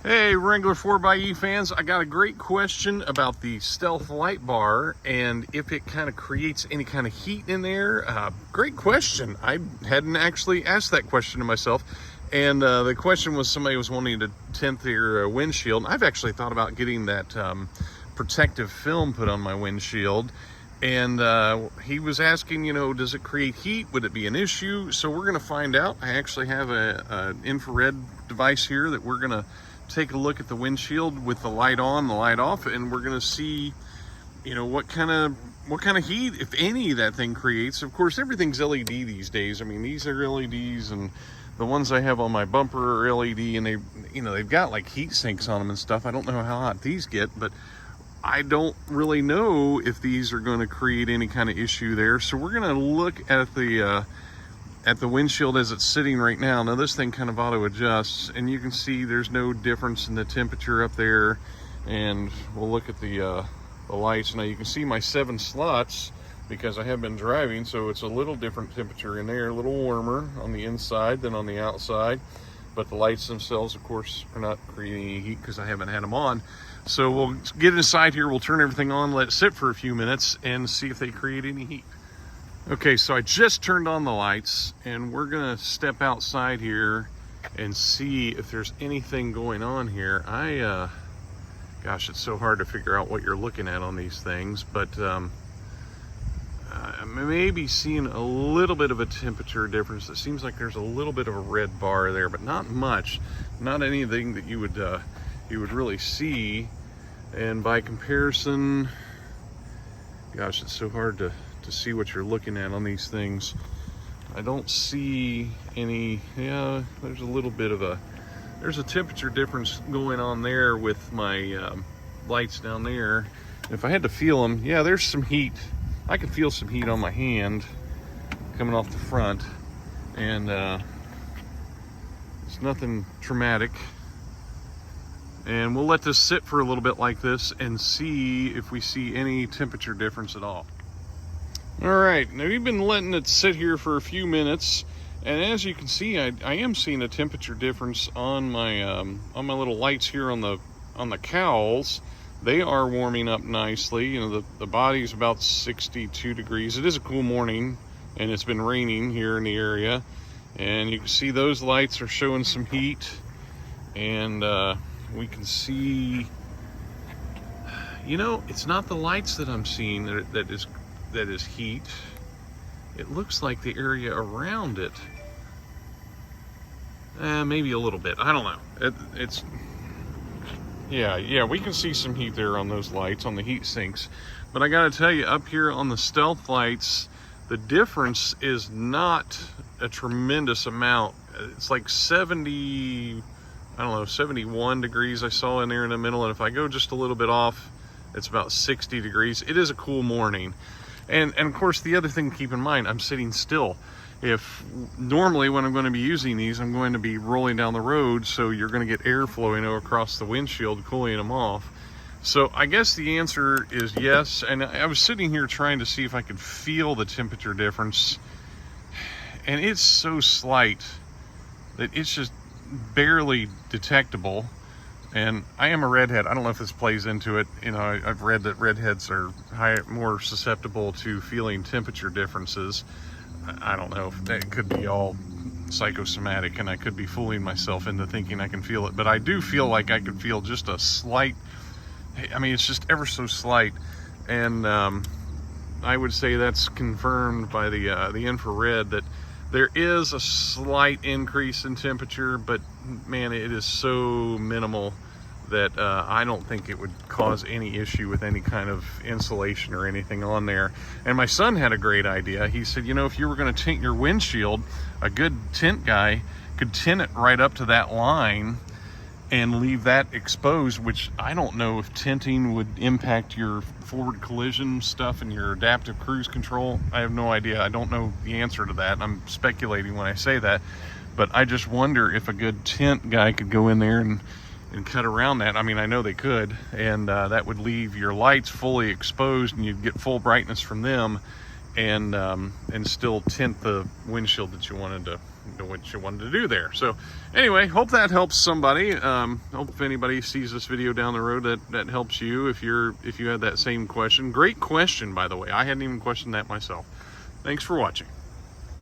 Hey Wrangler 4xe fans, I got a great question about the stealth light bar and if it kind of creates any kind of heat in there. Great question. I hadn't actually asked that question to myself. And the question was, somebody was wanting to tint their windshield. I've actually thought about getting that protective film put on my windshield. And he was asking, does it create heat? Would it be an issue? So we're gonna find out. I actually have an infrared device here that we're gonna take a look at the windshield with the light on, the light off, and we're gonna see, what kind of heat, if any, that thing creates. Of course, everything's LED these days. I mean, these are LEDs, and the ones I have on my bumper are LED, and they've got like heat sinks on them and stuff. I don't know how hot these get, but I don't really know if these are going to create any kind of issue there. So we're going to look at the windshield as it's sitting right now. Now this thing kind of auto adjusts, and you can see there's no difference in the temperature up there. And we'll look at the lights. Now you can see my 7 slots because I have been driving, so it's a little different temperature in there, a little warmer on the inside than on the outside. But the lights themselves, of course, are not creating any heat because I haven't had them on. So we'll get inside here, we'll turn everything on, let it sit for a few minutes, and see if they create any heat. Okay, so I just turned on the lights, and we're gonna step outside here and see if there's anything going on here. Gosh, it's so hard to figure out what you're looking at on these things, but I may be seeing a little bit of a temperature difference. It seems like there's a little bit of a red bar there, but not much, not anything that you would really see. And by comparison, gosh, it's so hard to see what you're looking at on these things. I don't see any. Yeah, there's a little bit of there's a temperature difference going on there with my lights down there. If I had to feel them, yeah, there's some heat. I can feel some heat on my hand coming off the front, and it's nothing traumatic. And we'll let this sit for a little bit like this and see if we see any temperature difference at all. All right, now we've been letting it sit here for a few minutes, and as you can see, I am seeing a temperature difference on my little lights here on the cowls. They are warming up nicely. The body's about 62 degrees. It is a cool morning, and it's been raining here in the area, and you can see those lights are showing some heat. And we can see, it's not the lights that I'm seeing that is heat. It looks like the area around it. Maybe a little bit. I don't know. Yeah, we can see some heat there on those lights, on the heat sinks. But I gotta tell you, up here on the stealth lights, the difference is not a tremendous amount. It's like 71 degrees I saw in there in the middle, and if I go just a little bit off, it's about 60 degrees. It is a cool morning. And of course, the other thing to keep in mind, I'm sitting still. If normally when I'm going to be using these, I'm going to be rolling down the road, so you're going to get air flowing across the windshield, cooling them off. So I guess the answer is yes. And I was sitting here trying to see if I could feel the temperature difference, and it's so slight that it's just barely detectable. And I am a redhead. I don't know if this plays into it. I've read that redheads are more susceptible to feeling temperature differences. I don't know if that could be all psychosomatic, and I could be fooling myself into thinking I can feel it, but I do feel like I could feel just a slight, it's just ever so slight. And I would say that's confirmed by the infrared, that there is a slight increase in temperature, but man, it is so minimal that I don't think it would cause any issue with any kind of insulation or anything on there. And my son had a great idea. He said, if you were going to tint your windshield, a good tint guy could tint it right up to that line and leave that exposed, which I don't know if tinting would impact your forward collision stuff and your adaptive cruise control. I have no idea. I don't know the answer to that. I'm speculating when I say that, but I just wonder if a good tint guy could go in there and cut around that. I know they could, and that would leave your lights fully exposed, and you'd get full brightness from them, and still tint the windshield that you wanted to what you wanted to do there. So anyway, hope that helps somebody. Hope if anybody sees this video down the road that helps you if you had that same question. Great question, by the way. I hadn't even questioned that myself. Thanks for watching.